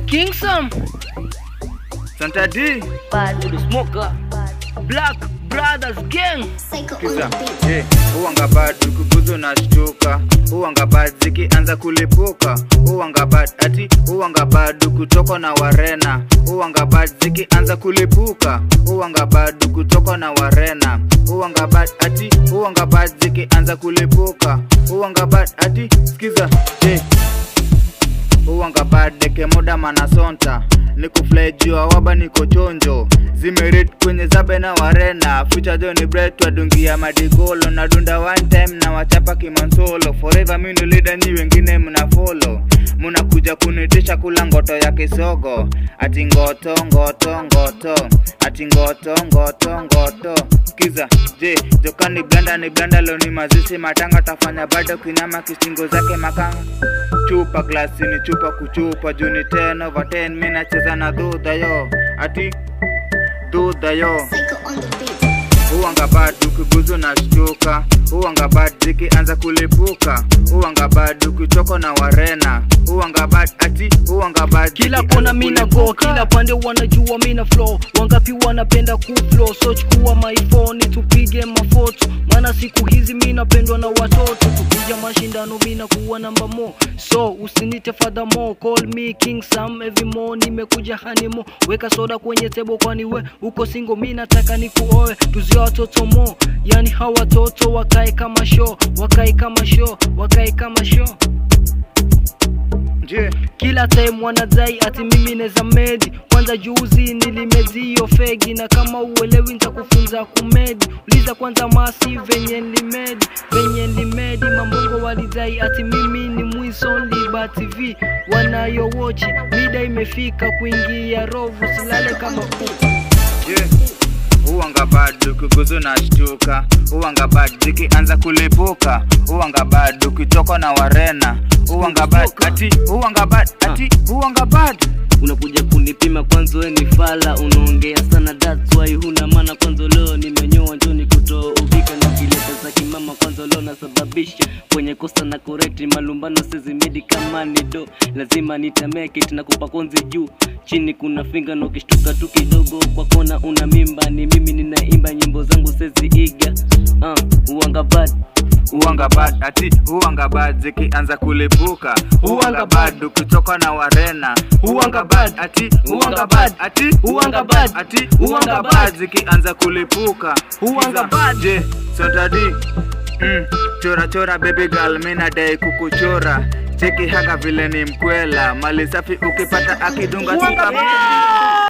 King Sam, Santa D, Bad the Smoker, Black Brothers Gang. Kiza, uwanga bad kukuzo na shtuka. Uwanga bad ziki anza kulipuka. Uwanga bad ati uwanga bad kutoka na warena. Uwanga bad ziki anza kulipuka. Uwanga bad kutoka na warena. Uwanga bad ati uwanga bad ziki anza kulipuka. Uwanga bad ati skiza, uwanga bad deke muda manasonta. Niko fly jua waba niko chonjo. Zimerit kwenye zabe na warena. Future Johnny Bright wadungia madigolo. Na dunda one time na wachapa kimansolo. Forever minu leader ni wengine muna follow. Muna kuja kunitisha kula ngoto ya kisogo. Ati ngoto ngoto ngoto. Ati ngoto ngoto ngoto. Kiza, jokani blanda lo ni mazishi matanga. Tafanya bado kinyama kishingo zake makanga. Chupa glasi ni chupa kuchupa. Juni 10 over 10 mina cheza na duda yo. Ati duda yo. Uwanga bad ukiguzo na shtuka. Uwanga bad ziki anza kulipuka. Uwanga bad ukitoko na warena. Uwanga bad ati uwanga bad kila kona mina go, kila pande wanajua mina flow. Wangapi wanapenda kuflow, so chukua my phone tupige mafoto. Maana siku hizi mina pendwa na watoto. Tukija mashindano mina kuwa namba mo. So usinite furthermore, call me King Sam every morning. Nimekuja hanimo, weka soda kwenye table kwani we uko single. Mina taka nikuoe, tuzio watoto mo. Yani hawa watoto wakae kama show, wakae kama show, wakae kama show. Kila time wanadai ati mimi neza medi. Kwanza juzi nilimedi hiyo fegi. Na kama uelewi nitakufunza kumedi. Uliza kwanza masi venye nilimedi. Venye nilimedi mambongo walidai ati mimi ni mwiso Liba TV. Wanayo watch, mida imefika kuingia rovu. Silale kama kuku. Uwanga bad ukiguzo na shtuka. Uwanga bad ziki anza kulipuka. Uwanga bad ukitoko na warena. Uwanga bad ati uwanga bad ati uwanga bad. Unakuja kunipima kwanza we ni fala. Unaongea sana that's why huna maana. Kwanza leo nimenyoa njoni kutoa uvika. Na kileta za kimama kwanza leo nasababisha kwenye kosa na correct malumbano sizimedi kama ni do. Lazima nitameke it na kupa konzi juu. Chini kuna finger na ukishtuka tu kidogo kwa kona una mimba. Ni mimi ninaimba nyimbo zangu seziiga. Uwanga bad. Uwanga bad ati uwanga bad ziki anza kulipuka. Uwanga bad ukitoka na warena. Uwanga bad ati uwanga bad ati uwanga bad ati uwanga bad ziki anza kulipuka. Uwanga bad Santa D. Chora chora baby girl mina dai kukuchora. Cheki haka vile ni mkwela. Mali safi ukipata akidunga sika.